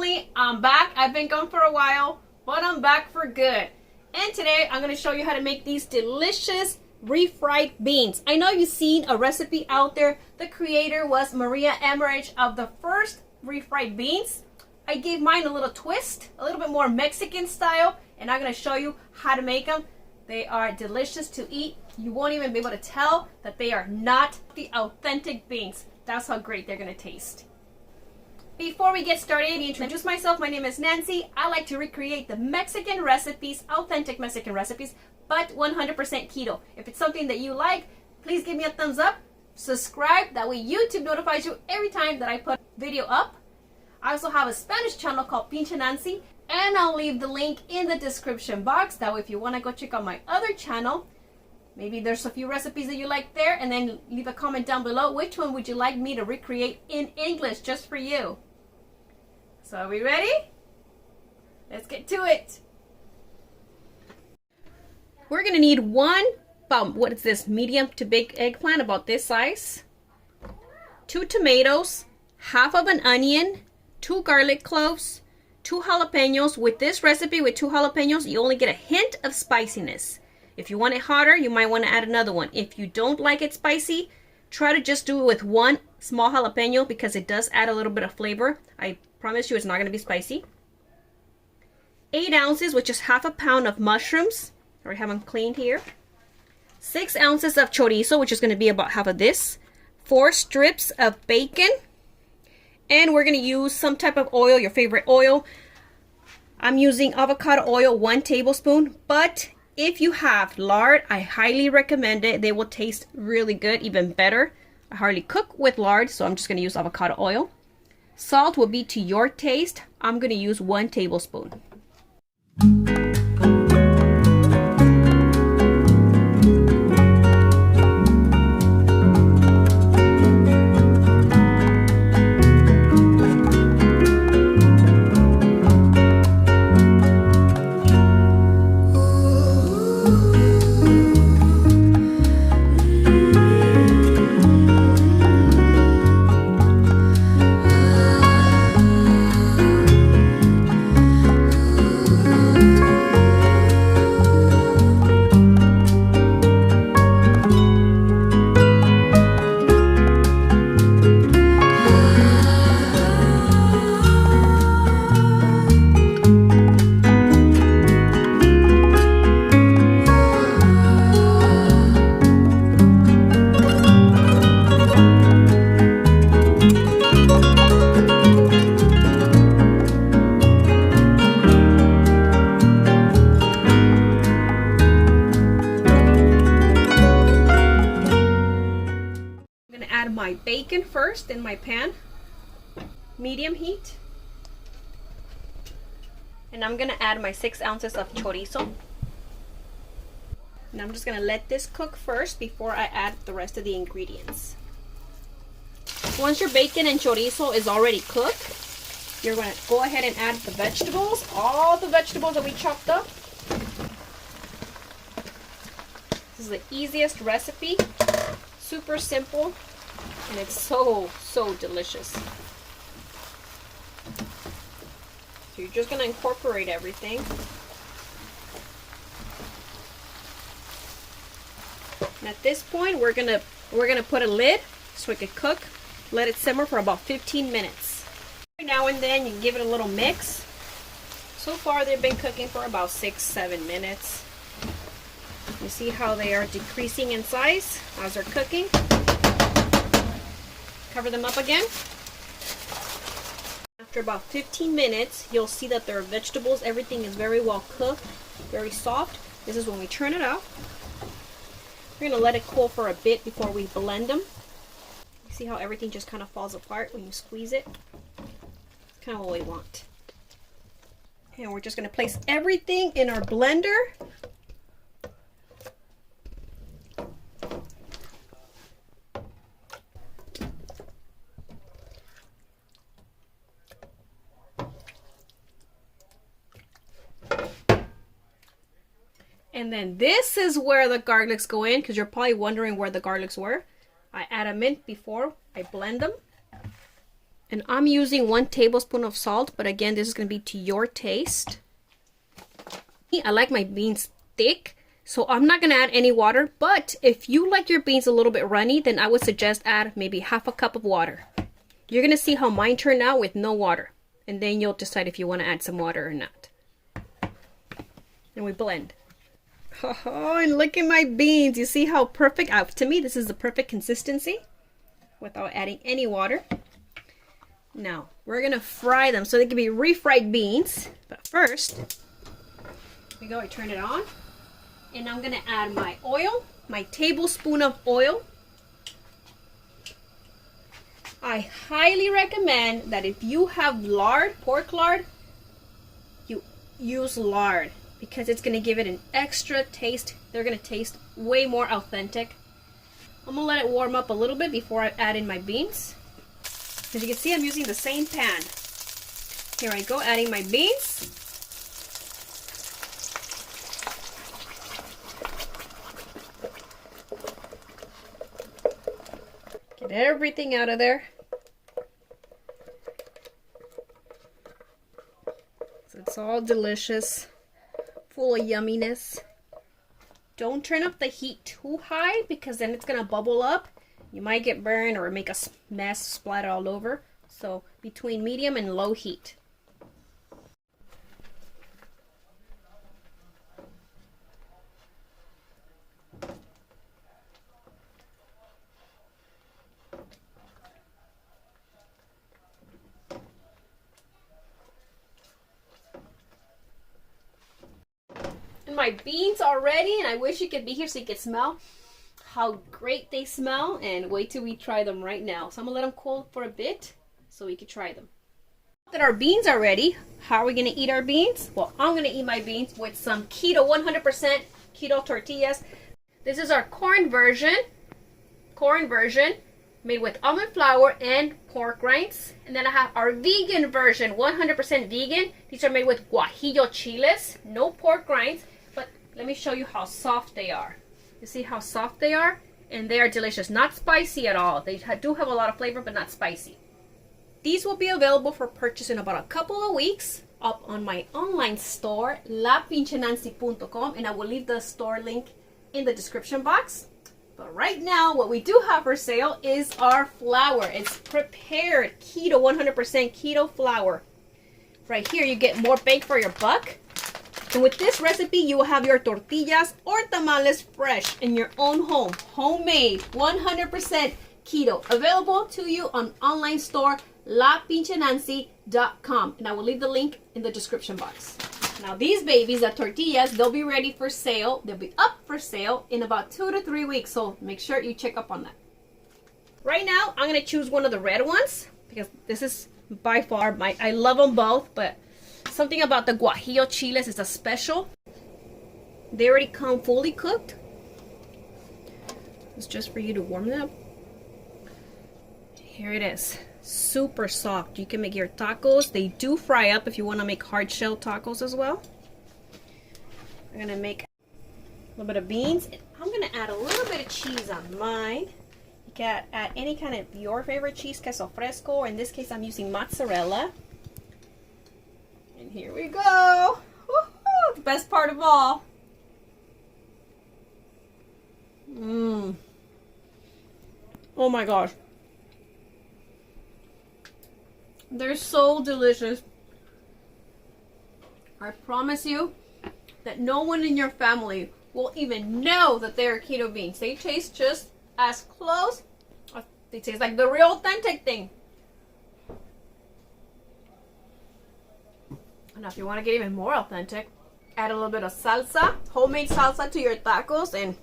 family, I'm back. I've been gone for a while, but I'm back for good. And today I'm going to show you how to make these delicious refried beans. I know you've seen a recipe out there. The creator was Maria Emmerich of the first refried beans. I gave mine a little twist, a little bit more Mexican style, and I'm going to show you how to make them. They are delicious to eat. You won't even be able to tell that they are not the authentic beans. That's how great they're going to taste. Before we get started, let me introduce myself. My name is Nancy. I like to recreate the Mexican recipes, authentic Mexican recipes, but 100% keto. If it's something that you like, please give me a thumbs up. Subscribe. That way YouTube notifies you every time that I put a video up. I also have a Spanish channel called Pinche Nancy, and I'll leave the link in the description box. That way if you want to go check out my other channel, maybe there's a few recipes that you like there, and then leave a comment down below. Which one would you like me to recreate in English just for you? So are we ready? Let's get to it. We're going to need what is this, medium to big eggplant, about this size, 2 tomatoes, half of an onion, 2 garlic cloves, 2 jalapenos. With this recipe, with 2 jalapenos, you only get a hint of spiciness. If you want it hotter, you might want to add another one. If you don't like it spicy, try to just do it with 1 small jalapeno because it does add a little bit of flavor. I promise you it's not going to be spicy. 8 ounces, which is half a pound of mushrooms. I already have them cleaned here. 6 ounces of chorizo, which is going to be about half of this. 4 strips of bacon. And we're going to use some type of oil, your favorite oil. I'm using avocado oil, 1 tablespoon. But if you have lard, I highly recommend it. They will taste really good, even better. I hardly cook with lard, so I'm just going to use avocado oil. Salt will be to your taste. I'm going to use 1 tablespoon. My bacon first in my pan, medium heat, and I'm gonna add my 6 ounces of chorizo, and I'm just gonna let this cook first before I add the rest of the ingredients. Once your bacon and chorizo is already cooked, you're gonna go ahead and add the vegetables, all the vegetables that we chopped up. This is the easiest recipe, super simple. And it's so delicious. So you're just going to incorporate everything. And at this point, we're gonna put a lid so it can cook. Let it simmer for about 15 minutes. Every now and then, you can give it a little mix. So far, they've been cooking for about 6-7 minutes. You see how they are decreasing in size as they're cooking. Cover them up again. After about 15 minutes, you'll see that their vegetables, everything is very well cooked, very soft. This is when we turn it out. We're going to let it cool for a bit before we blend them. You see how everything just kind of falls apart when you squeeze it? It's kind of what we want. And we're just going to place everything in our blender. And then this is where the garlics go in, because you're probably wondering where the garlics were. I add them in before I blend them. And I'm using 1 tablespoon of salt, but again, this is going to be to your taste. I like my beans thick, so I'm not going to add any water. But if you like your beans a little bit runny, then I would suggest add maybe half a cup of water. You're going to see how mine turned out with no water. And then you'll decide if you want to add some water or not. And we blend. Oh, and look at my beans. You see how perfect? To me, this is the perfect consistency without adding any water. Now, we're going to fry them so they can be refried beans. But first, I turn it on. And I'm going to add my oil, my tablespoon of oil. I highly recommend that if you have lard, pork lard, you use lard because it's going to give it an extra taste. They're going to taste way more authentic. I'm going to let it warm up a little bit before I add in my beans. As you can see, I'm using the same pan. Here I go, adding my beans. Get everything out of there. So it's all delicious, full of yumminess. Don't turn up the heat too high because then it's going to bubble up. You might get burned or make a mess, splatter all over. So between medium and low heat. And my beans are ready, and I wish you could be here so you could smell how great they smell. And wait till we try them right now. So I'm gonna let them cool for a bit so we can try them. Now that our beans are ready, how are we gonna eat our beans? Well, I'm gonna eat my beans with some keto, 100% keto tortillas. This is our corn version made with almond flour and pork rinds. And then I have our vegan version, 100% vegan. These are made with guajillo chiles, no pork rinds. But let me show you how soft they are. You see how soft they are? And they are delicious. Not spicy at all. They do have a lot of flavor, but not spicy. These will be available for purchase in about a couple of weeks up on my online store, lapinchenancy.com, and I will leave the store link in the description box. But right now, what we do have for sale is our flour. It's prepared keto, 100% keto flour. Right here, you get more bang for your buck. And with this recipe, you will have your tortillas or tamales fresh in your own home. Homemade, 100% keto. Available to you on online store, lapinchenancy.com. And I will leave the link in the description box. Now these babies, the tortillas, they'll be ready for sale. They'll be up for sale in about 2 to 3 weeks. So make sure you check up on that. Right now, I'm going to choose one of the red ones because this is by far I love them both, but something about the guajillo chiles is a special. They already come fully cooked. It's just for you to warm them up. Here it is. Super soft. You can make your tacos. They do fry up if you want to make hard shell tacos as well. I'm going to make a little bit of beans. I'm going to add a little bit of cheese on mine. You can add any kind of your favorite cheese, queso fresco, or in this case I'm using mozzarella. And here we go. Woo-hoo, the best part of all. Oh my gosh. They're so delicious. I promise you that no one in your family will even know that they're keto beans. They taste just as close. They taste like the real authentic thing. Now if you want to get even more authentic, add a little bit of salsa, homemade salsa to your tacos, and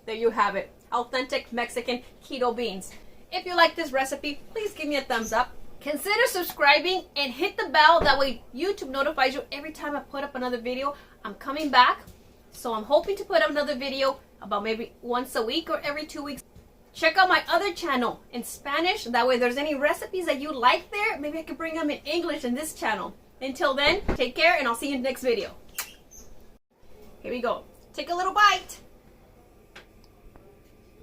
there you have it. Authentic Mexican keto beans. If you like this recipe, please give me a thumbs up. Consider subscribing and hit the bell. That way YouTube notifies you every time I put up another video. I'm coming back. So I'm hoping to put up another video about maybe once a week or every 2 weeks. Check out my other channel in Spanish. That way if there's any recipes that you like there, maybe I can bring them in English in this channel. Until then, take care and I'll see you in the next video. Here we go. Take a little bite.